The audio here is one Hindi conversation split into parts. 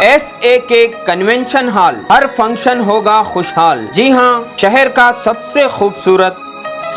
SAK कन्वेंशन हॉल, हर फंक्शन होगा खुशहाल। जी हाँ, शहर का सबसे खूबसूरत,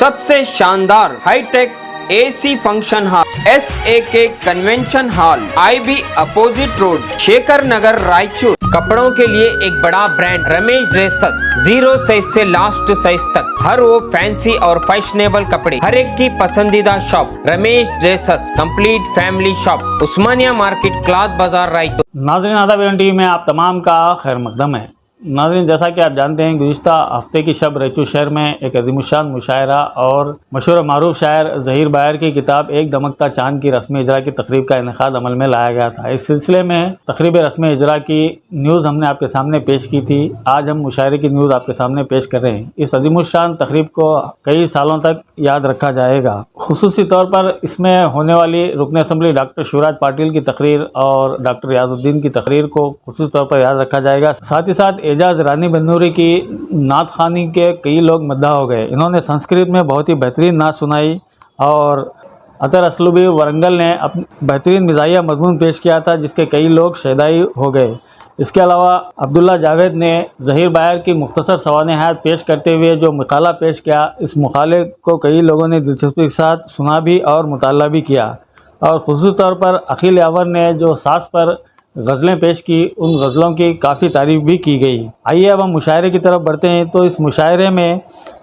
सबसे शानदार hi tech AC function hall SAK convention hall, IB opposite road, Shekhar Nagar, Raichur. कपड़ों के लिए एक बड़ा ब्रांड रमेश ड्रेसेस, 0 साइज से लास्ट साइज तक, हर वो फैंसी और फैशनेबल कपड़े, हर एक की पसंदीदा shop Ramesh dresses, complete family shop, Osmania market, cloth बाजार, रायचूर। नाज़रीन आदाब, एवन टीवी में आप तमाम का खैर मकदम है। नाज़रीन, जैसा कि आप जानते हैं, गुज़िश्ता हफ्ते की शब रायचूर शहर में एक अज़ीमुश्शान मुशायरा और मशहूर मारूफ शायर ज़हीर बायर की किताब एक दमकता चांद की रस्म इजरा की तकरीब का इनेकाद अमल में लाया गया था। इस सिलसिले में तकरीब रस्म इजरा की न्यूज़ हमने आपके सामने पेश की थी। आज हम मुशायरे की न्यूज़ आपके सामने पेश कर रहे हैं। इस अज़ीमुश्शान तकरीब को कई सालों तक याद रखा जाएगा। खुसूसी तौर पर इसमें होने वाली रुकन असम्बली डॉक्टर शिवराज पाटिल की तकरीर और डॉक्टर रियाजुद्दीन की तकरीर को खुसूसी तौर पर याद रखा जाएगा। साथ ही साथ एजाज रानी बंदूरी की नात खानी के कई लोग मद्दा हो गए। इन्होंने संस्कृत में बहुत ही बेहतरीन नात सुनाई और अतर असलूबी वरंगल ने अपनी बेहतरीन मिजाहिया मजमून पेश किया था, जिसके कई लोग शहदाई हो गए। इसके अलावा अब्दुल्ला जावेद ने ज़हीर बायर की मुख्तसर सवाने हयात पेश करते हुए जो मकाला पेश किया, इस मकाले को कई लोगों ने दिलचस्पी के साथ सुना भी और मुताला भी किया। और खुसूसी तौर पर अखिल यावर ने जो सास पर गज़लें पेश की, उन गज़लों की काफ़ी तारीफ़ भी की गई। आइए अब हम मुशायरे की तरफ बढ़ते हैं। तो इस मुशायरे में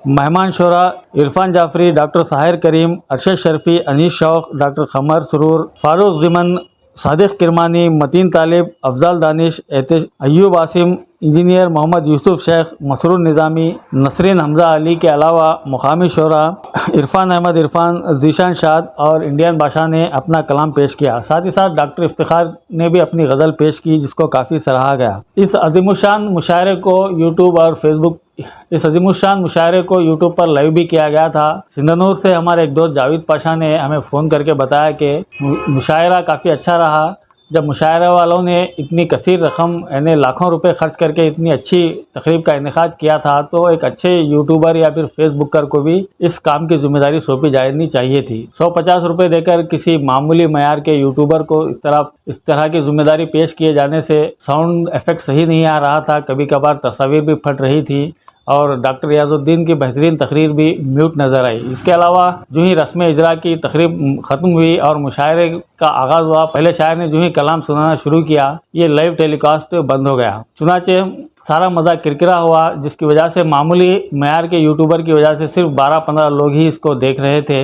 मेहमान शोरा इरफान जाफरी, डॉक्टर साहिर करीम, अरशद शर्फी, अनीस शौक, डॉक्टर क़मर सुरूर, फ़ारूक ज़िमन, सादिक किरमानी, मतीन तालिब, अफजल दानिश, अय्यूब आसिम, इंजीनियर मोहम्मद यूसुफ शेख, मसरूर निज़ामी, नसरीन हमज़ा अली के अलावा मुकामी शोरा इरफान अहमद इरफान, जीशान शाद और इंडियन बादशाह ने अपना कलाम पेश किया। साथ ही साथ डॉक्टर इफ्तिखार ने भी अपनी गज़ल पेश की, जिसको काफ़ी सराहा गया। इस अज़ीमुश्शान मुशायरे को यूट्यूब और फेसबुक पर लाइव भी किया गया था। सिंधनूर से हमारे एक दोस्त जावेद पाशा ने हमें फ़ोन करके बताया कि मुशायरा काफ़ी अच्छा रहा। जब मुशायरा वालों ने इतनी कसीर रकम यानी लाखों रुपए खर्च करके इतनी अच्छी तकरीब का इनेकाद किया था, तो एक अच्छे यूट्यूबर या फिर फेसबुकर को भी इस काम की जिम्मेदारी सौंपी जानी चाहिए थी। 150 रुपये देकर किसी मामूली मयार के यूट्यूबर को इस तरह की जिम्मेदारी पेश किए जाने से साउंड इफेक्ट सही नहीं आ रहा था, कभी कभार तस्वीर भी फट रही थी और डॉक्टर रियाजुद्दीन की बेहतरीन तकरीर भी म्यूट नज़र आई। इसके अलावा जो ही रस्म इजरा की तकरीब ख़त्म हुई और मुशायरे का आगाज़ हुआ, पहले शायर ने जो ही कलाम सुनाना शुरू किया, ये लाइव टेलीकास्ट बंद हो गया। चुनाचे सारा मज़ा किरकिरा हुआ, जिसकी वजह से मामूली मयार के यूट्यूबर की वजह से सिर्फ 12-15 लोग ही इसको देख रहे थे।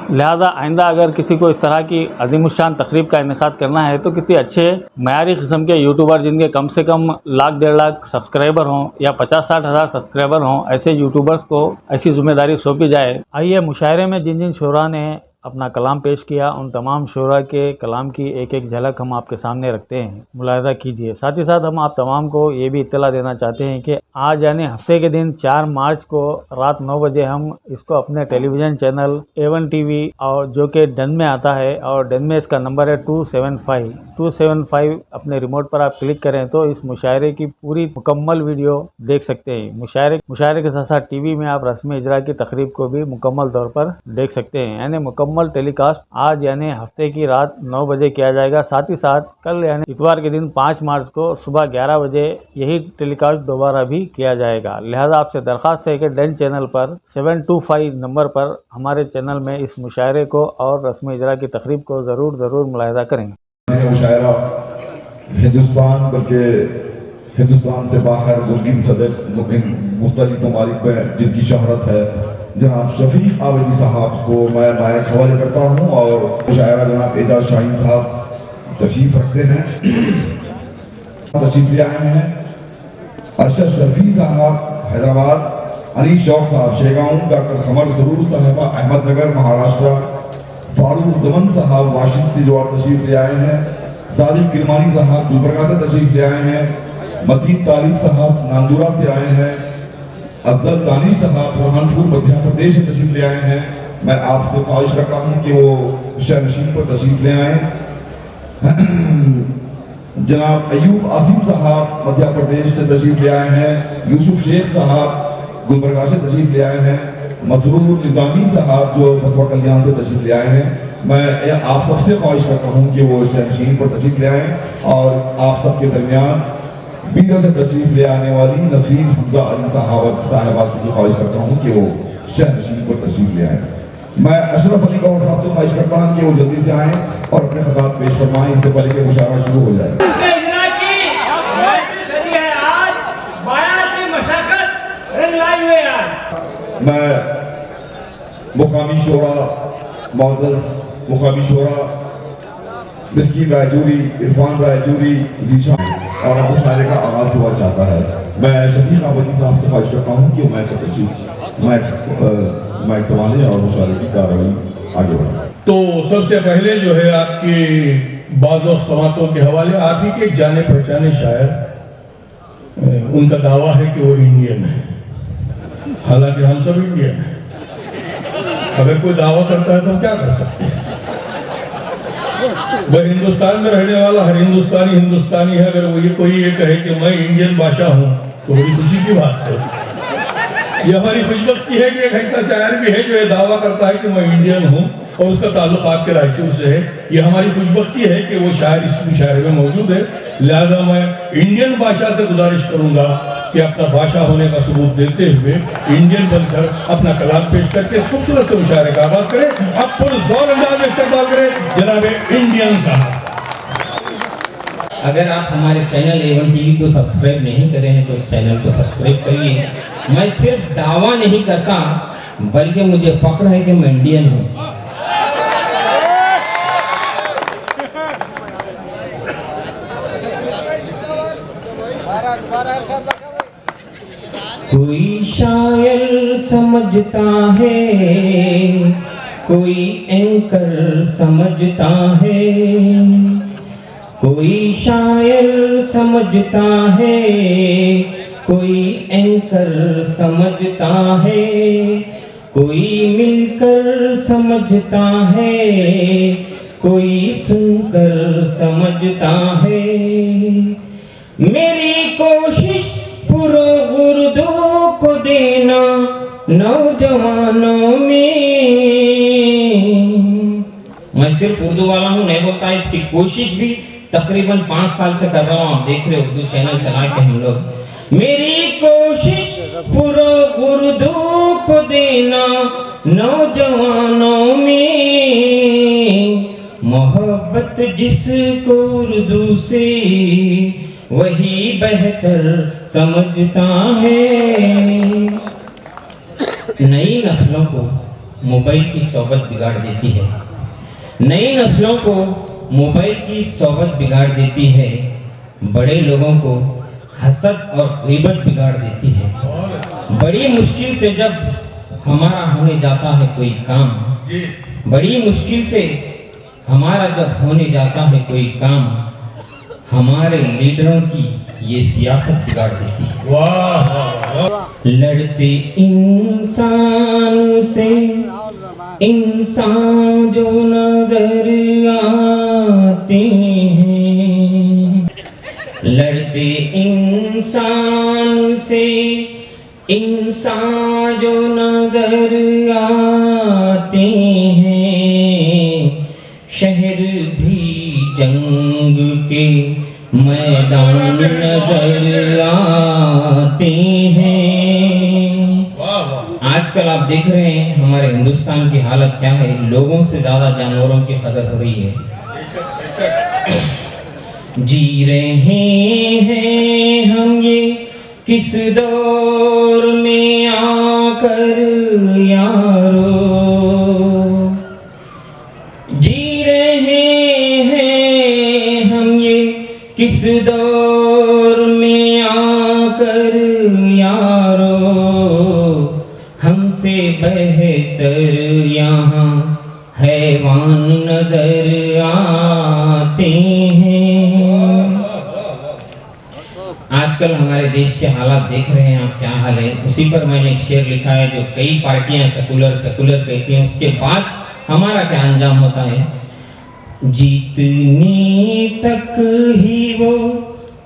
लिहाजा आइंदा अगर किसी को इस तरह की अज़ीमुश्शान तकरीब का इनेकाद करना है तो किसी अच्छे मयारी किस्म के यूट्यूबर, जिनके कम से कम 1-1.5 लाख सब्सक्राइबर हों या 50-60 हज़ार सब्सक्राइबर हों, ऐसे यूट्यूबर्स को ऐसी जिम्मेदारी सौंपी जाए। आइए मुशायरे में जिन जिन शोरा ने अपना कलाम पेश किया, उन तमाम शोरा के कलाम की एक एक झलक हम आपके सामने रखते हैं, मुलाहिज़ा कीजिए। साथ ही साथ हम आप तमाम को ये भी इत्तला देना चाहते हैं कि आज यानी हफ्ते के दिन 4 मार्च को रात 9 बजे हम इसको अपने टेलीविज़न चैनल A1 TV और जो कि डन में आता है, और डन में इसका नंबर है 275 अपने रिमोट पर आप क्लिक करें तो इस मुशायरे की पूरी मुकम्मल वीडियो देख सकते हैं। मुशायरे के साथ साथ टीवी में आप रस्म इजरा की तकरीब को भी मुकम्मल तौर पर देख सकते हैं। यानी मुकम्मल टेलीकास्ट आज यानी हफ्ते की रात 9 बजे किया जाएगा। साथ ही साथ कल यानी इतवार के दिन 5 मार्च को सुबह 11 बजे यही टेलीकास्ट दोबारा भी किया जाएगा। लिहाजा आपसे दरख्वास्त है कि डन चैनल पर 725 नंबर पर हमारे चैनल में इस मुशायरे को और रस्म इजरा की तकरीब को ज़रूर मुलाहिज़ा करें। मुशायरा हिंदुस्तान बल्कि हिंदुस्तान से बाहर मुख्तलिफ ममालिक में जिनकी शहरत है, जनाब शफीक आबिदी साहब को मैं माइक हवाले करता हूँ और मुशायरा जनाब एजाज शाहीन साहब तशरीफ रखते हैं, तशरीफ ले आए हैं। अरशद शर्फी साहब हैदराबाद, अनीस शौक साहब शेगांव, डॉक्टर क़मर सुरूर साहबा अहमदनगर महाराष्ट्र, फारूक ज़िमन साहब वाशिंगटन से जो तशरीफ ले आए हैं, सादिक किरमानी साहब गुलबर्गा से तशरीफ ले आए हैं, मतीन तालिब साहब नांदुरा से आए हैं, अफजल दानिश साहब बुरहानपुर मध्य प्रदेश से तशरीफ ले आए हैं। मैं आपसे ख्वाहिश करता हूँ कि वो शहनशीन पर तशरीफ ले आए। जनाब अय्यूब आसिम साहब मध्य प्रदेश से तशरीफ ले आए हैं, यूसुफ शेख साहब गुलबर्गा से तशरीफ ले आए हैं, मसरूर निज़ामी साहब जो बसवा कल्याण से तशरीफ ले आए हैं। मैं आप सबसे ख्वाहिश करता हूँ कि वो शहनशीन पर तशरीफ ले आएँ और आप सबके दरमियान बीदर से तशरीफ ले आने वाली नसीम हमजा अली साहबा से भी ख्वाहिश करता हूँ कि वो शहनशीन पर तशरीफ ले आएँ। मैं अशरफ अली गौहर साहब से ख्वाहिश करता हूँ कि वो जल्दी से आएँ और अपने खिताब पेश फरमाएं, इससे पहले कि मुशावरा शुरू हो जाए। मैं मुकामी शोरा मोअज़्ज़ज़ मुकामी शोरा मिस्कीन रायजूरी, इरफान रायजूरी, जीशान और अब मुशायरे का आगाज़ हुआ चाहता है। मैं शफीक आबदी साहब से ख्वाहिश करता हूँ कि माइक संभालें और मुशायरे की कार्रवाई आगे बढ़ाएं। तो सबसे पहले जो है आपकी बाज़ समातों के हवाले, आप ही के एक जाने पहचाने शायर, उनका दावा है कि वो इंडियन है, हालांकि हम सब इंडियन हैं। अगर कोई दावा करता है तो हम क्या कर सकते हैं? वह हिंदुस्तान में रहने वाला हर हिंदुस्तानी हिंदुस्तानी है। अगर वो कोई ये कहे कि मैं इंडियन बादशाह हूँ तो बड़ी खुशी की बात है। ये हमारी खुशबख्ती है कि एक ऐसा शायर भी है जो ये दावा करता है कि मैं इंडियन हूँ और उसका ताल्लुक आपके रायचूर से है। ये हमारी खुशबख्ती है कि वो शायर इस मुशायरे में मौजूद है। लिहाजा मैं इंडियन बादशाह से गुजारिश करूंगा कि अपना बादशाह होने का सबूत देते हुए इंडियन बनकर अपना कलाम पेश करके इस खूबसूरत से मुशायरे का आगाज करें। अब पुरज़ोर अंदाज में इस्तेमाल करें जनाब इंडियन साहब। अगर आप हमारे चैनल A1 TV को सब्सक्राइब नहीं करे हैं तो इस चैनल को सब्सक्राइब करिए। मैं सिर्फ दावा नहीं करता बल्कि मुझे फख्र है कि मैं इंडियन हूँ। कोई शायर समझता है, कोई एंकर समझता है, कोई शायर समझता है, कोई एंकर समझता है, कोई मिलकर समझता है, कोई सुनकर समझता है। मेरी कोशिश पूरा उर्दू को देना नौजवानों में। मैं सिर्फ उर्दू वाला हूँ नहीं बोलता, इसकी कोशिश भी तकरीबन 5 साल से कर रहा हूँ। आप देख रहे उर्दू चैनल चला के हम लोग। मेरी कोशिश पूरा उर्दू को देना नौजवानों में। मोहब्बत जिसको उर्दू से वही बेहतर समझता है। नई नस्लों को मोबाइल की सोबत बिगाड़ देती है, नई नस्लों को मोबाइल की सोबत बिगाड़ देती है, बड़े लोगों को हसद और गीबत बिगाड़ देती है। बड़ी मुश्किल से जब हमारा होने जाता है कोई काम, बड़ी मुश्किल से हमारा जब होने जाता है कोई काम, हमारे लीडरों की ये सियासत बिगाड़ देती है। लड़ते इंसान से इंसान जो नजर आते हैं, लड़ते इंसान से इंसान जो नजर आते हैं। शहर भी जंग के मैदान नजर आते हैं। आजकल आप देख रहे हैं हमारे हिंदुस्तान की हालत क्या है। लोगों से ज्यादा जानवरों की कदर हो रही है। जी रहे हैं हम ये किस दौर में आकर यारो, जी रहे हैं हम ये किस दौर में आकर यारो। हमसे बेहतर यहाँ हैवान नजर आते हैं। आजकल हमारे देश के हालात देख रहे हैं आप, क्या हाल है। उसी पर मैंने एक शेर लिखा है जो कई पार्टियां सेकुलर सेकुलर कहती हैं, उसके बाद हमारा क्या अंजाम होता है। जीतने तक ही वो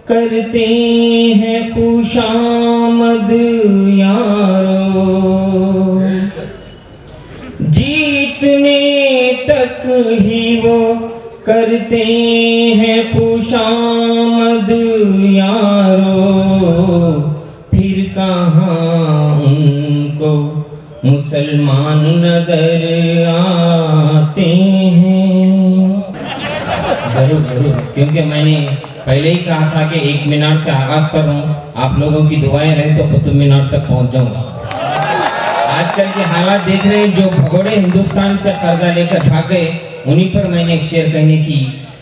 करते हैं खुशामद यारो, जीतने तक करते हैं खुशामद यारो, फिर कहाँ उनको मुसलमान नजर आते हैं। जरूर जरूर, क्योंकि मैंने पहले ही कहा था कि 1 मिनट से आगाज कर रहा हूँ, आप लोगों की दुआएं रहे तो कुतुब मीनार तक पहुंच जाऊंगा। आजकल के हालात देख रहे हैं, जो भगोड़े हिंदुस्तान से कर्जा लेकर भाग गए, उन्हीं पर मैंने एक शेर कहने की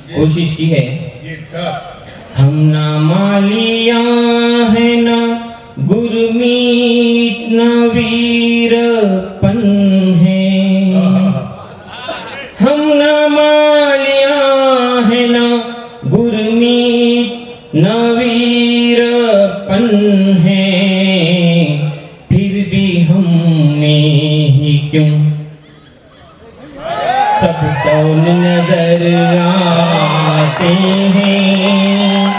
कोशिश की है। हम ना मालिया है ना गुरमीत न वीरपन है, हम ना मालिया है ना गुरमीत न वीरपन है, फिर भी हम में ही क्यों सब कौन नजर आते हैं,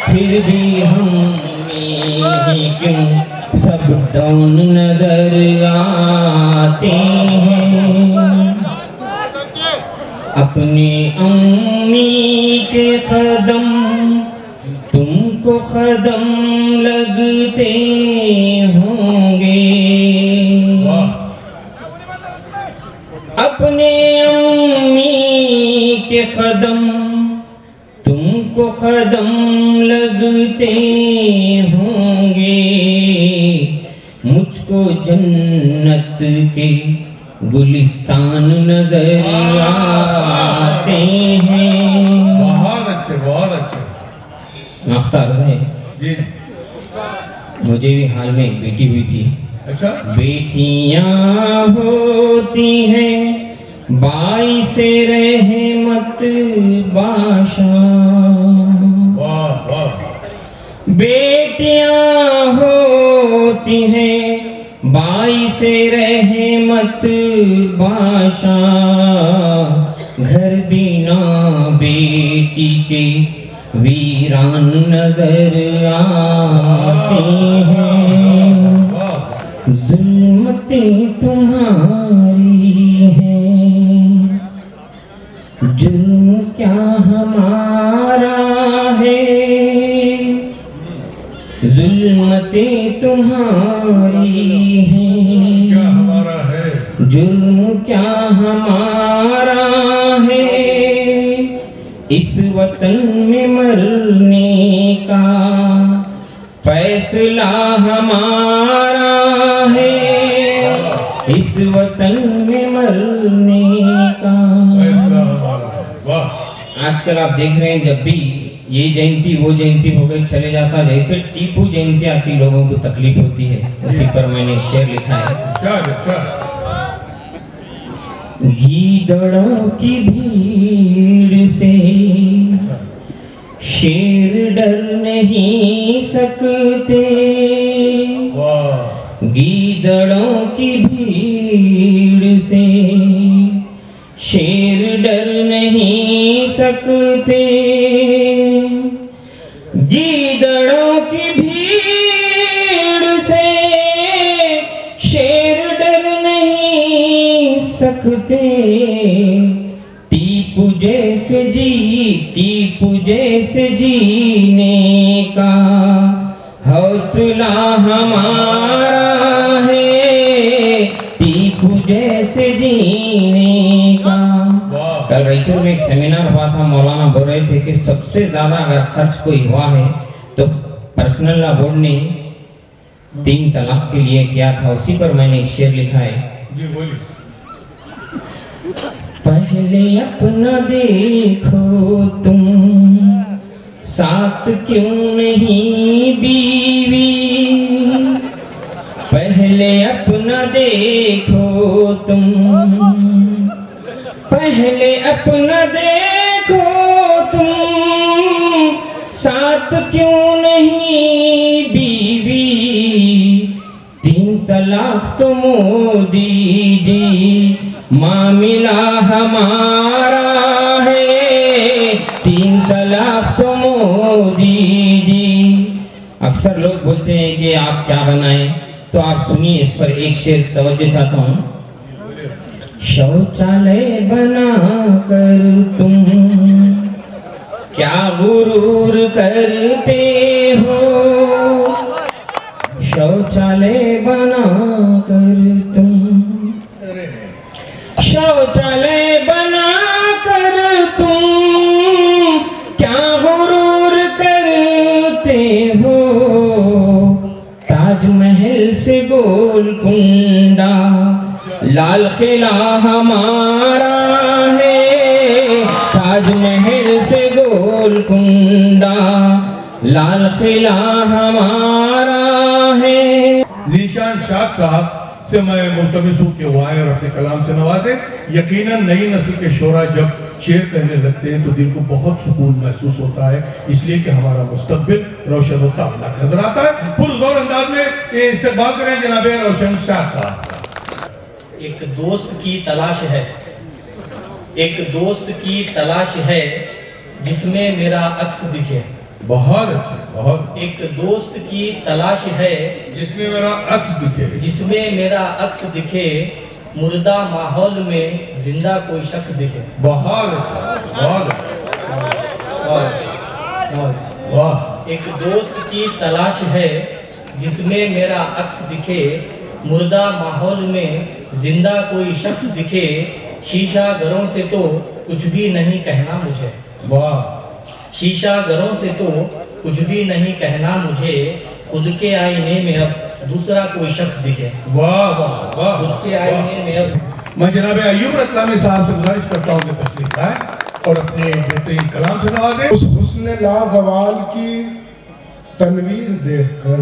फिर भी हम में ही क्यों सब डौन नजर आते हैं। अपने अम्मी के कदम तुमको कदम लगते होंगे, अपने अम्मी के कदम तुमको कदम लगते होंगे, मुझको जन्नत के गुलिस्तान नजर आते हैं। बहुत अच्छे, बहुत अच्छे। मुख्तार साहब जी, मुझे भी हाल में एक बेटी हुई थी। अच्छा, बेटियां होती हैं बाइसे रहमत बाशा, वाह वाह, बेटियां होती हैं बाइसे रहमत बाशा, घर बिना बेटी के वीरान नजर आते हैं। जुल्मतें तुम्हारी हैं, जुल्म क्या हमारा है, जुल्मतें तुम्हारी हैं, क्या हमारा है, जुल्म क्या हमारा है, इस वतन में मरने का फैसला हमारा है, इस वतन में मरने का फैसला हमारा है। वाह, आजकल आप देख रहे हैं, जब भी ये जयंती वो जयंती हो गई चले जाता, जैसे टीपू जयंती आती लोगों को तकलीफ होती है। उसी पर मैंने एक शेर लिखा है। गीदड़ों की भीड़ से शेर डर नहीं सकते, गीदड़ों की भीड़ से शेर डर नहीं सकते, गीदड़ों की भीड़ से शेर डर नहीं सकते, टीपू जैसे जीने का हौसला हमारा है, टीपू जैसे जीने का। कल रायचूर में एक सेमिनार हुआ था, मौलाना बोल रहे थे कि सबसे ज्यादा अगर खर्च कोई हुआ है तो पर्सनल लॉ बोर्ड ने 3 तलाक के लिए किया था। उसी पर मैंने एक शेर लिखा है। पहले अपना देखो तुम, साथ क्यों नहीं बीवी, पहले अपना देखो तुम, पहले अपना देखो तुम, साथ क्यों नहीं बीवी, 3 तलाक तो मोदी जी मामला हमारा है, 3 तलाक तो मोदी जी। अक्सर लोग बोलते हैं कि आप क्या बनाएं, तो आप सुनिए, इस पर एक शेर तवज्जो चाहता हूँ। शौचालय बनाकर तुम क्या गुरूर करते हो, शौचालय बनाकर तुम, शौचालय बनाकर तुम क्या गुरूर करते हो, ताजमहल से गोलकुंडा लाल किला हमारा है, ताजमहल से गोलकुंडा लाल किला हमारा है। ज़ीशान शाद साहब से मैं मुल्तमिस हूँ कि वो आए और अपने कलाम से नवाजे। यकीनन नई नस्ल के शोरा जब शेर कहने लगते हैं तो दिल को बहुत सुकून महसूस होता है, इसलिए कि हमारा मुस्तकबिल रोशन होता अपना नजर आता है। पुरज़ोर अंदाज में इस्तेमाल करें जनाब रोशन शाद साहब। एक दोस्त की तलाश है, एक दोस्त की तलाश है जिसमें मेरा अक्स दिखे। बहुत अच्छे, बहुत। एक दोस्त की तलाश है जिसमें मेरा अक्स दिखे, जिसमें मेरा अक्स दिखे, मुर्दा माहौल में जिंदा कोई शख्स दिखे। बहुत अच्छा, बहुत वाह। एक दोस्त की तलाश है जिसमें मेरा अक्स दिखे, मुर्दा माहौल में जिंदा कोई शख्स दिखे, शीशा घरों से तो कुछ भी नहीं कहना मुझे, वाह। शीशा घरों से तो कुछ भी नहीं कहना मुझे, खुद के आईने में अब दूसरा कोई शख्स दिखे। वाह वाह वाह। खुद के आईने में अब मैं जनाब अय्यूब रतलामी साहब से गुजारिश करता हूँ कि तशरीफ लाएं और अपने बेहतरीन कलाम से नवाजें। उस हुस्न लाज़वाल की तनवीर देखकर,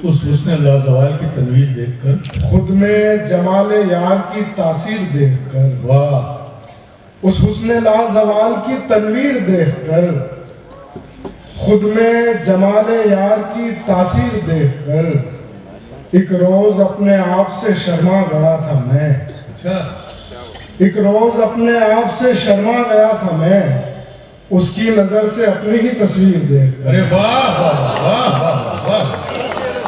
उस हुस्न लाज़वाल की तनवीर देखकर, खुद में जमाल यार की तासीर देखकर, वाह। उस हुस्न लाज़वाल की तनवीर देखकर, खुद में जमाल यार की तासीर देखकर, एक रोज अपने आप से शर्मा गया था मैं। अच्छा। एक रोज अपने आप से शर्मा गया था मैं, उसकी नजर से अपनी ही तस्वीर देखकर। अरे वाह वाह वाह वाह वाह।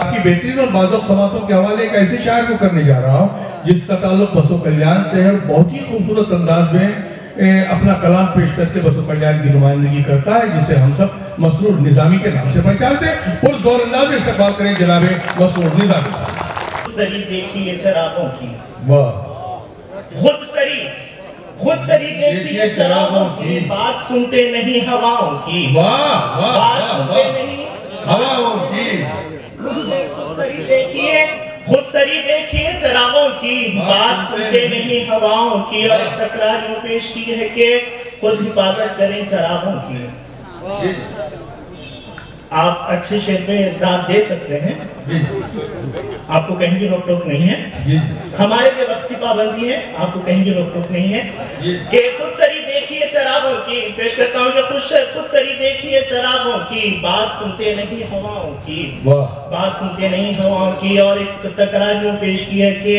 आपकी बेहतरीन और बाज़ुक समातों के हवाले एक ऐसे शायर को करने जा रहा हूँ जिसका ताल्लुक बसो कल्याण से है, बहुत ही खूबसूरत अंदाज में अपना कलाम पेश करके बसो कल्याण की नुमाइंदगी करता है, जिसे हम सब मसरूर निज़ामी के नाम से पहचानते हैं। पुरज़ोर अंदाज में इस्तकबाल करें जनाब मसरूर निज़ामी साहब। सरी देखिए चरागों की, वाह। खुद सरी देखिए चरागों की, बात सुनते नहीं हवाओं की, वाह वाह बात वाह सुनते वाह। नहीं हवाओं की, खुद सरी देखिए चरागों की, बात सुनते नहीं हवाओं की, और एक तकरार यूं पेश की है कि खुद हिफाजत करें चरागों की। आप अच्छे शेर में दाद दे सकते हैं, आपको कहीं भी रोक टोक नहीं है, हमारे लिए वक्त की पाबंदी है, आपको कहीं भी रोक टोक नहीं है। कि खुद सरी देखिए चरागों की, पेश करता हूँ कि खुद सरी देखिए चरागों की, बात सुनते नहीं हवाओं की, बात सुनते नहीं हवाओं की, और एक तकरार यूं पेश की है कि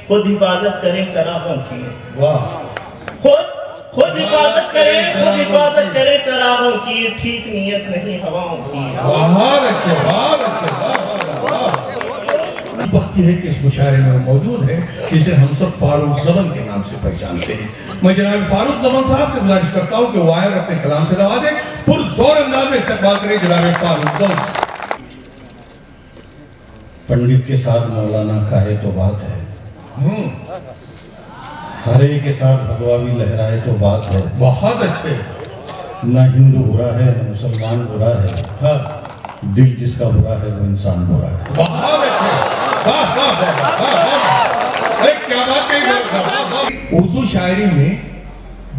खुद हिफाजत करें चरागों की। खुद हिफाजत करें चरागों की, ठीक नीयत नहीं हवाओं की। बहुत अच्छे, बहुत अच्छे, वक्त है कि इस मुशायरे में मौजूद है जिसे हम सब फारूक ज़मन के नाम से पहचानते हैं। मैं जनाब फारूक ज़मन साहब से गुजारिश करता हूँ कि वो आए और अपने कलाम से नवाजें। पुरज़ोर अंदाज में इस्तकबाल करें जनाब फारूक ज़मन। पंडित के साथ मौलाना खाए तो बात है, हरे के साथ भगवा भी लहराए तो बात है। बहुत अच्छे। ना हिंदू बुरा है ना मुसलमान बुरा है, हाँ। दिल जिसका बुरा है वो इंसान बुरा है। बहुत अच्छे। वाह वाह वाह वाह वाह। क्या बात कही। उर्दू शायरी में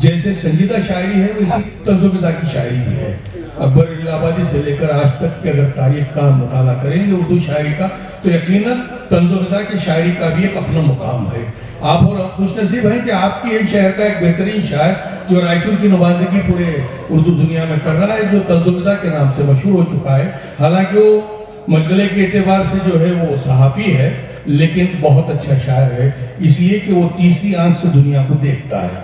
जैसे संजीदा शायरी है वैसी तंज़ो-बिज़ा की शायरी भी है। अकबर इलाहाबादी से लेकर आज तक की अगर तारीख का मुताला करेंगे उर्दू शायरी का तो यकीनन तंज़ो-बिज़ा की शायरी का भी एक अपना मुकाम है। आप और खुशनसीब हैं कि आपकी एक शहर का एक बेहतरीन शायर जो रायचूर की नुमाइंदगी पूरे उर्दू दुनिया में कर रहा है, जो तंज़ो-बिज़ा के नाम से मशहूर हो चुका है। हालांकि वो मशगले के एतबार से जो है वो सहाफ़ी है, लेकिन बहुत अच्छा शायर है, इसलिए कि वो तीसरी आंख से दुनिया को देखता है।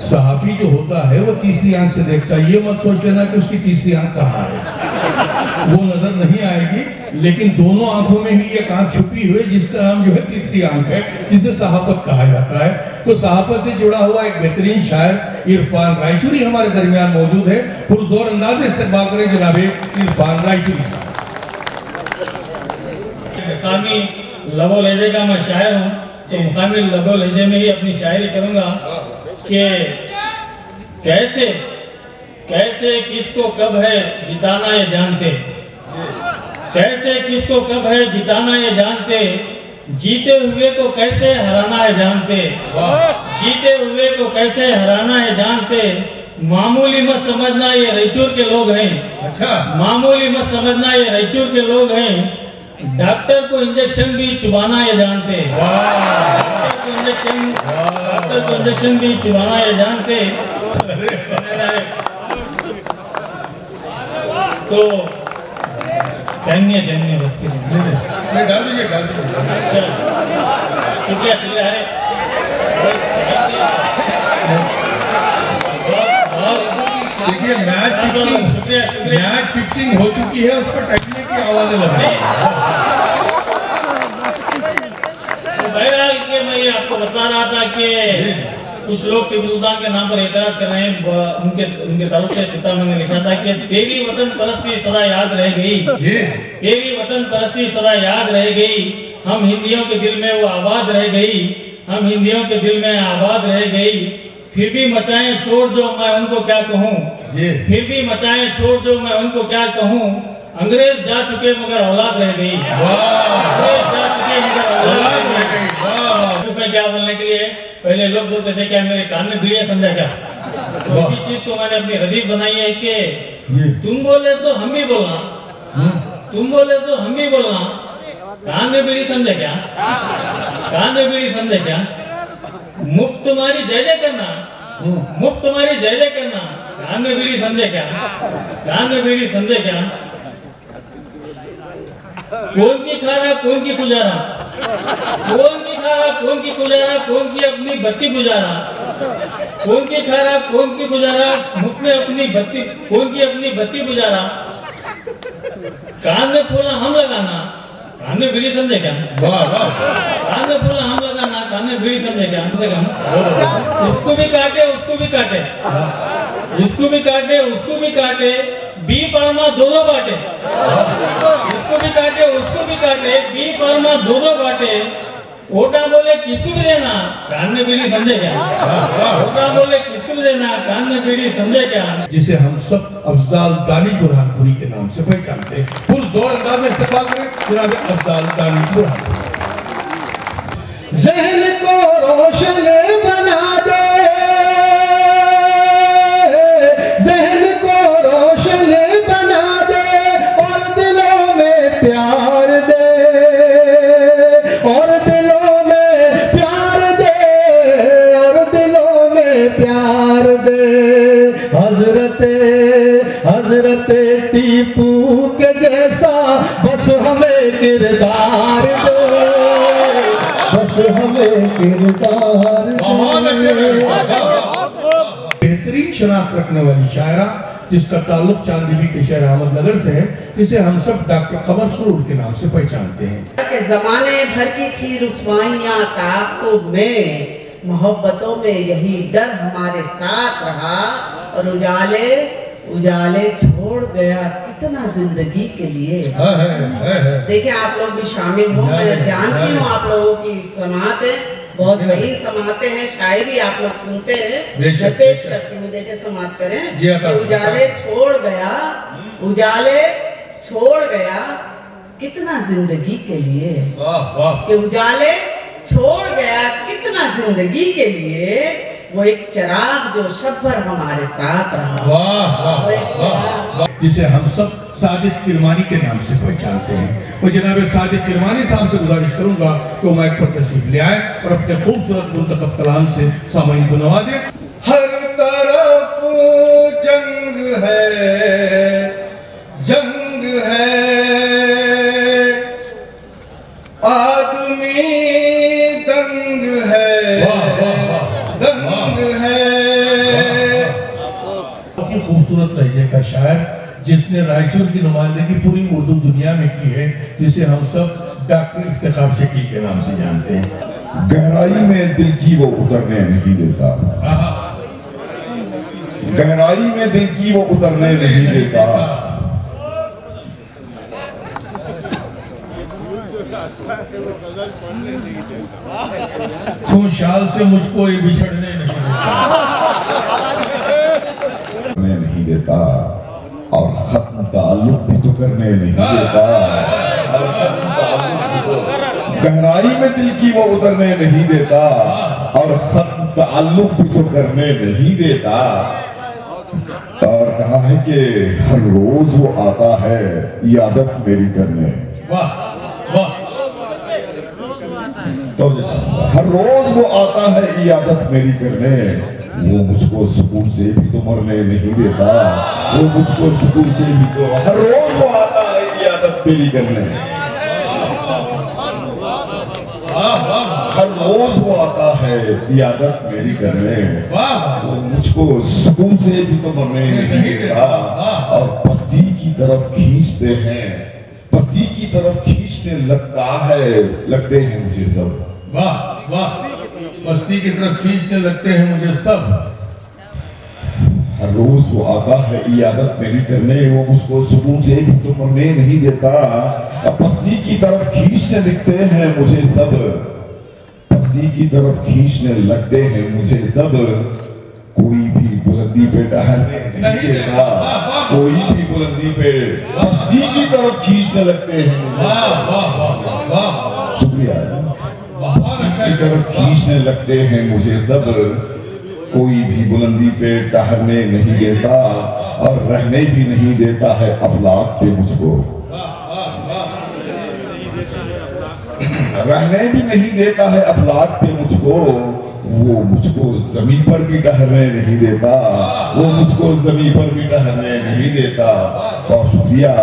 सहाफी जो होता है वो तीसरी आंख से देखता है, ये मत सोच लेना कि उसकी तीसरी आंख कहाँ है, वो नजर नहीं आएगी, लेकिन दोनों आंखों में ही एक आंख छुपी हुई जिसका नाम जो है तीसरी आंख है, जिसे सहाफत कहा जाता है। तो सहाफत से जुड़ा हुआ एक बेहतरीन शायर इरफान रायचूरी हमारे दरमियान मौजूद है। पुरजोर अंदाज में इस्तेमाल करें जनाब इरफान रायचूरी साहब। मुकामी लबो लहजे का मैं शायर हूँ, तो मुकामी लबो लहजे में ही अपनी शायरी करूँगा कि कैसे कैसे किसको कब है जिताना ये जानते, कैसे किसको कब है जिताना ये जानते, जीते हुए को कैसे हराना है जानते, जीते हुए को कैसे हराना है जानते, मामूली मत समझना ये रायचूर के लोग हैं, अच्छा मामूली मत समझना ये रायचूर के लोग हैं, डॉक्टर को इंजेक्शन भी चुबाना ये जानते, डॉक्टर को इंजेक्शन भी चुबाना ये जानते। तो धन्य बस्ती डाल दीजिए डाल दीजिए। शुक्रिया शुक्रिया है। देखिए मैच फिक्सिंग हो चुकी है, उस पर टकने की आवाजें लग रही है। तो बहरहाल के मैं ये आपको बता रहा था कि कुछ लोग टीपू सुल्तान के नाम पर एतराज कर रहे हैं, उनके तरफ से किताब में लिखा था कि तेरी वतन परस्ती सदा याद रह गई, तेरी वतन परस्ती सदा याद रह गई, हम हिंदियों के दिल में वो आबाद रह गई, हम हिंदियों के दिल में आबाद रह गई, फिर भी मचाएं शोर जो मैं उनको क्या कहूँ, फिर भी मचाएं शोर जो मैं उनको क्या कहूँ, अंग्रेज जा चुके मगर औलाद रह गई, अंग्रेज जा चुके मगर औलाद रह गई। उसमें क्या बोलने के लिए पहले लोग बोलते थे क्या मेरे कान में बीड़िया समझा क्या, तो इसी चीज को मैंने अपनी हदीफ बनाई है कि तुम बोले तो हम भी बोलना, तुम बोले तो हम भी बोलना, कान में बीड़ी समझे क्या, कान में बीड़ी समझे क्या, मुफ्त तुम्हारी जय जय करना, मुफ्त तुम्हारी जय जय करना, कान में बीड़ी समझे क्या, कान में बीड़ी समझे क्या, कौन की खा रहा कौन की गुजारा, कौन की खा रहा कौन की गुजारा, कौन की अपनी बत्ती गुजारा, कौन की खा रहा कौन की गुजारा, मुफ्त में अपनी बत्ती, कौन की अपनी बत्ती गुजारा, कान में फूला हम लगाना, कान में बीड़ी समझे क्या, कान में फूला हम लगाना, कान में बीड़ी समझे क्या, हमसे कम इसको भी काटे उसको भी काटे, इसको भी काटे उसको भी काटे, बी फार्मा दो बाटे, इसको भी काटे उसको भी काटे, बी फार्मा दो बाटे, ओटा बोले किसको भी देना, कान में बीड़ी समझे क्या, ओटा बोले किसको भी देना, कान में बीड़ी समझे क्या, जिसे हम सब अफजाल दानी बुरहानपुरी के नाम से पहचानते हैं। पुरजोर अंदाज में इस्तेमाल करें जनाब अफजाल दानी बुरहानपुरी। ज़हन को रोशन बना दे, ज़हन को रोशन बना दे, और दिलों में प्यार दे, और दिलों में प्यार दे, और दिलों में प्यार दे, हज़रत टीपू के जैसा बस हमें किरदार दे, बस हमें किरदार बेहतरीन शनाख्त रखने वाली शायरा जिसका ताल्लुक चांद बीबी के शहर अहमदनगर से है, जिसे हम सब डॉक्टर कमर सरूर के नाम से पहचानते हैं। के जमाने भर की थी रुस्वाइयाँ ताक़ुब में, मोहब्बतों में यही डर हमारे साथ रहा, और उजाले उजाले छोड़ गया कितना जिंदगी के लिए। देखिए आप लोग भी शामिल हो, मैं जानती हूँ आप लोगों की समात है, बहुत सही समाते हैं, शायरी आप लोग सुनते हैं, मैं पेश करती हूँ, देखे समात करें कि उजाले छोड़ गया, उजाले छोड़ गया कितना जिंदगी के लिए, कि उजाले छोड़ गया कितना जिंदगी के लिए, वो एक चिराग जो शब भर हमारे साथ रहा। वाह वाह वाह, जिसे हम सब सादिक किरमानी के नाम से पहचानते हैं। और जनाब सादिक किरमानी साहब से गुजारिश करूंगा कि वो माइक पर तशरीफ ले आए और अपने खूबसूरत मुंतखब कलाम से सामईन को नवाजें। हर तरफ जंग है, जंग है, आदमी दंग है, दंग है, खूबसूरत लहजे का शायर जिसने रायचूर की नुमाइंदगी पूरी उर्दू दुनिया में की है, जिसे हम सब डॉक्टर इफ्तिखार शकील के नाम से जानते हैं। गहराई में दिल की वो उतरने नहीं देता, गहराई में दिल की वो उतरने नहीं देता। तो शाल से मुझको ये बिछड़ने नहीं देता और खत्म ताल्लुक भी तो करने नहीं देता। गहराई में दिल की वो उतरने नहीं देता और खत्म ताल्लुक भी तो करने नहीं देता। और कहा है कि हर रोज वो आता है इयादत मेरी करने। तो हर रोज वो आता है इयादत मेरी करने, वो मुझको सुकून से भी तो मरने नहीं देता। वो मुझको सुकून से भी तो हर रोज वो आता है इयादत मेरी करने, हर रोज वो आता है इयादत मेरी करने। वो मुझको सुकून से भी तो मरने नहीं देता। और पस्ती की तरफ खींचते हैं, पस्ती की तरफ खींचने लगते हैं मुझे सब। वाह वाह, पस्ती की तरफ खींचने लगते हैं मुझे सब। हर रोज वो आता है इयादत मेरी करने, वो मुझको सुकून से भी तो मरने नहीं देता। पस्ती की तरफ खींचने लगते हैं मुझे सब, पस्ती की तरफ खींचने लगते हैं मुझे सब। कोई भी बुलंदी पे ठहरने नहीं देता, कोई भी बुलंदी पे पस्ती की तरफ खींचने लगते हैं मुझे। शुक्रिया। की तरफ खींचने लगते हैं मुझे सब, कोई भी बुलंदी पे ठहरने नहीं देता और रहने भी नहीं देता है अफलाक पे मुझको, रहने भी नहीं देता है अफलाक पे मुझको। वो मुझको जमीन पर भी ठहरने नहीं देता, वो मुझको जमीन पर भी ठहरने नहीं देता। और शुक्रिया,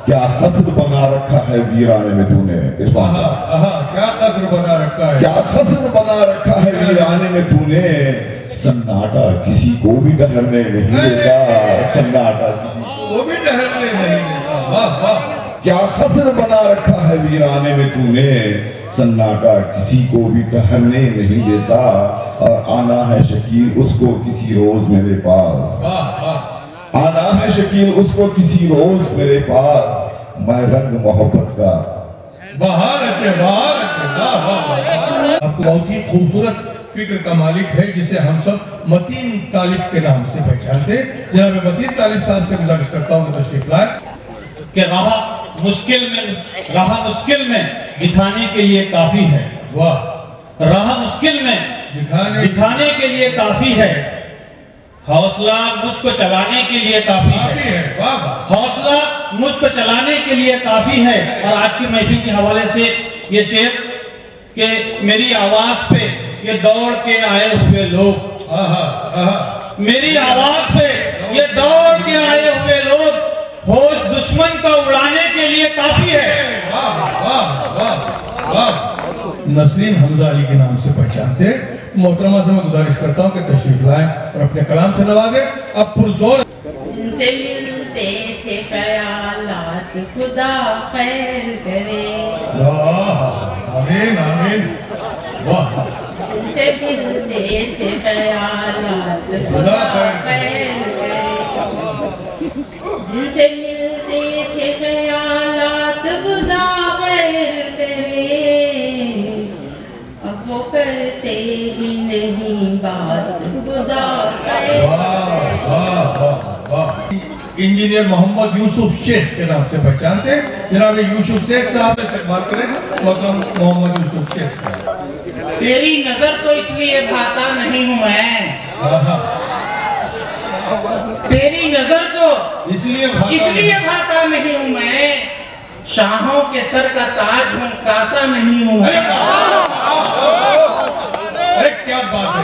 क्या खस्र बना रखा है वीराने में तूने इरफान साहब, क्या खस्र बना रखा है, क्या खस्र बना रखा है वीराने में तूने। सन्नाटा किसी को भी ठहरने नहीं देता, सन्नाटा किसी को भी ठहरने नहीं देता। वाह वाह, क्या खस्र बना रखा है वीराने में तूने। सन्नाटा किसी को भी ठहरने नहीं देता और आना है शकील उसको किसी रोज मेरे पास, आना है शकील उसको किसी रोज मेरे पास। मैं रंग मोहब्बत का बाहर आपको बहुत ही खूबसूरत फिक्र का मालिक है, जिसे हम सब मतीन तालिब के नाम से पहचानते हैं। जनाब मतीन तालिब साहब से गुजारिश करता हूँ कि तशरीफ लाए। कि राह मुश्किल में दिखाने के लिए काफी है। वाह, राह मुश्किल में दिखाने के लिए काफी है, हौसला मुझको चलाने के लिए काफी है। हौसला मुझको चलाने के लिए काफी है। और आज की महफिल के हवाले से ये शेर कि मेरी आवाज पे ये दौड़ के आए हुए लोग, मेरी आवाज पे ये दौड़ के आए हुए लोग होश दुश्मन को उड़ाने के लिए काफी है। नसरीन हमजा अली के नाम से पहचानते हैं। मोहतरमा से मैं गुजारिश करता हूँ कि तशरीफ लाएं और अपने कलाम से नवाजें। अब पुरजोर जिनसे मिलते थे ख्यालात खुदा खैर करे, आमीन आमीन। वाह, जिनसे मिलते थे ख्यालात खुदा खैर करे, जिनसे मिलते थे ख्यालात खुदा खैर करे, अब वो करते ही नहीं बात खुदा खैर करे। इंजीनियर मोहम्मद यूसुफ शेख के नाम से पहचानते हैं। जनाब यूसुफ शेख साहब इस्तेमाल करें, मोहम्मद यूसुफ शेख साहब। तेरी नजर तो इसलिए भाता नहीं हूँ मैं, तेरी नजर को इसलिए भाता नहीं हूँ मैं, शाहों के सर का ताज हूँ कासा नहीं हूँ। अरे क्या बात है।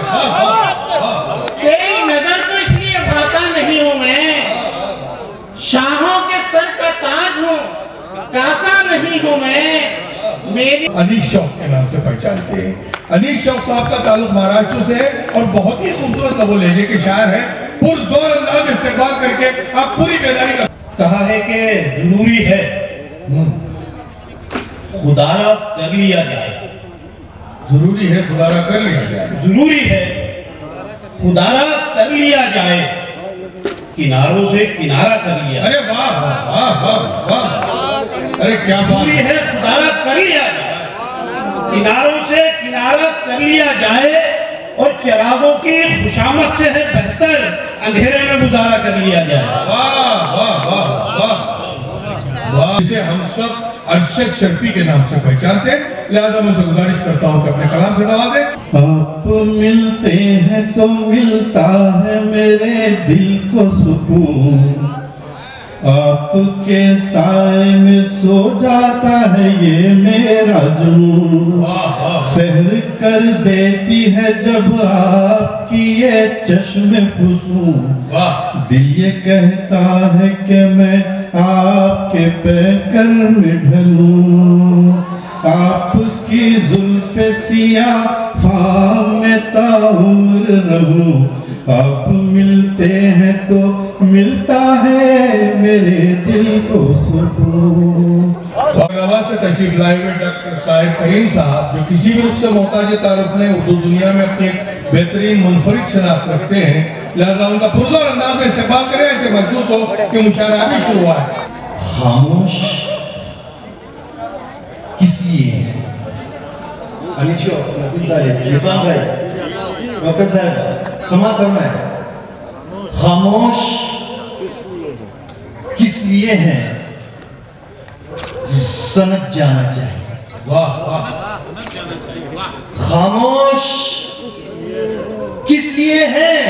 तेरी नजर तो इसलिए भाता नहीं हूँ मैं, शाहों के सर का ताज हूँ कासा नहीं हूँ मैं। मेरी अनीश शौक के नाम से पहचानते हैं। अनीश शौक साहब का ताल्लुक महाराष्ट्र से है और बहुत ही खूबसूरत लबो लहजे के शायर हैं। पुरजोर अंदाज में इस्तेमाल करके आप पूरी बेदारी का कहा है कि जरूरी है खुदारा कर लिया जाए, जरूरी है खुदारा कर लिया जाए, जरूरी है खुदारा कर लिया जाए, किनारों से किनारा कर लिया। अरे वाह वाह वाह वाह वाह, अरे क्या बात जरूरी है खुदारा कर लिया जाए, किनारों से किनारा कर लिया जाए और चिरागों की खुशामद से है बेहतर अंधेरे में गुजारा कर लिया जाए। वाह वाह वाह वाह वाह, जिसे हम सब अरशद शर्फी के नाम से पहचानते हैं, लिहाजा मैं उनसे गुजारिश करता हूँ कि अपने कलाम से नवाजें। आप मिलते हैं तो मिलता है मेरे दिल को सुकून, आपके साए में सो जाता है ये मेरा जुनून, सहर कर देती है जब आपकी ये चश्मे फुसून, दिल ये कहता है कि मैं आपके पैकर में ढलूं, आपकी जुल्फ़े सिया फाम में ताउम्र रहूं, आप मिलते हैं तो मिलता है मेरे दिल को सुकून। औरंगाबाद से तशरीफ लाए हुए डॉक्टर साहिब करीम साहब, जो किसी भी रूप से मोहताज तारुफ में उर्दू दुनिया में अपनी एक बेहतरीन मुनफरिद शनाख्त रखते हैं, लिहाजा उनका पुरजोर अंदाज में इस्तेमाल करें, ऐसे महसूस हो कि मुशायरा भी शुरू हुआ है। खामोश किस लिए? अनिशो, इरफान भाई, डॉक्टर साहब समाप्त फरमाएं। खामोश किस लिए हैं? समझ जाना चाहिए। वाह वाह, खामोश किस लिए हैं?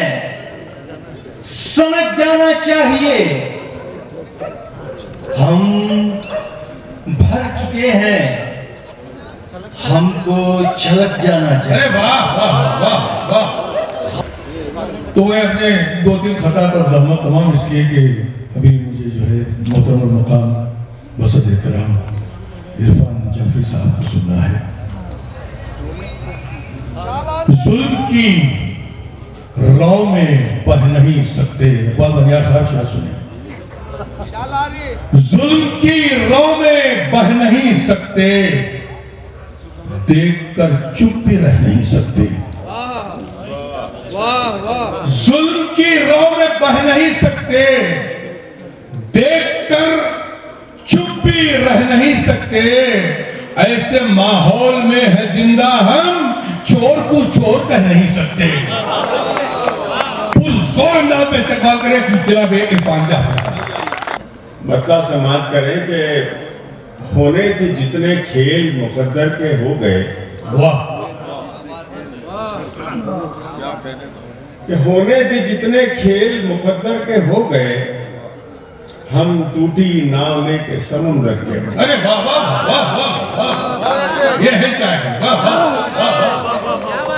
समझ जाना चाहिए। हम भर चुके हैं, हमको झलक जाना चाहिए। अरे वाह वाह वाह वाह। तो मैं अपने 2-3 खता का जहमत तमाम इसलिए कि अभी मुझे जो है मोहतरम मकाम बसत एहतराम इरफान जाफरी साहब को सुनना है। जुल्म की रौ में बह नहीं सकते, इकबाल बनियार साहब शायद सुने। जुल्म की रौ में बह नहीं सकते, देखकर चुप भी रह नहीं सकते। जुल्म की रौ में बह नहीं सकते, देखकर चुप भी रह नहीं सकते, ऐसे माहौल में है जिंदा हम, चोर को चोर कह नहीं सकते। पुरजोर अंदाज में इस्तेमाल करें जनाब इरफान जाफरी। मतलब समाप्त करें कि होने थे जितने खेल मुकद्दर के हो गए, वाह, कि होने थे जितने खेल मुकद्दर के हो गए, हम टूटी नाव लेके समुद्र के। अरे वाह वाह वाह वाह वाह, ये है शायद। वाह वाह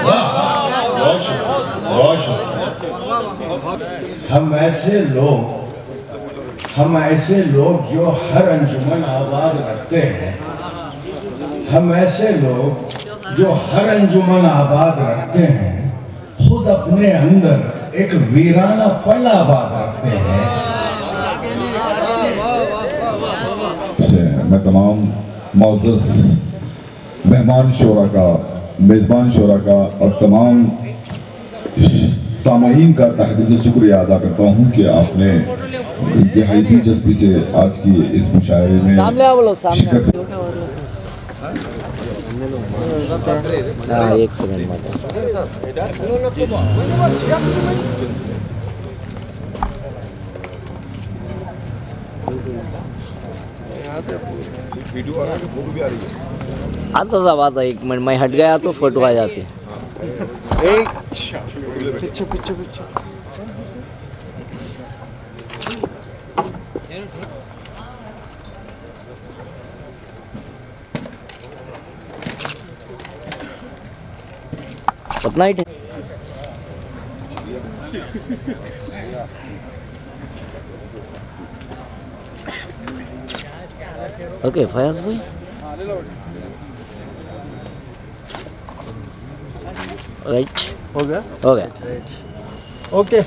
वाह, हम ऐसे लोग जो हर अंजुमन आबाद रखते हैं, हम ऐसे लोग जो हर अंजुमन आबाद रखते हैं, खुद अपने अंदर एक वीराना पल आबाद रखते हैं। मैं तमाम मौजूद मेहमान शोरा का, मेज़बान शोरा का और तमाम सामाईन का तहे दिल से शुक्रिया अदा करता हूँ कि आपने इंतहाई दिलचस्पी से आज की इस मुशायरे में शिरकत। एक सेकंड वीडियो आ रहा है, फोटो भी आ रही है। आता था बात, 1 मिनट मैं हट गया तो फोटो आ जाती है। पीछे पीछे पीछे उतना ही ओके फयाज भाई, राइट, हो गया हो गया, ओके।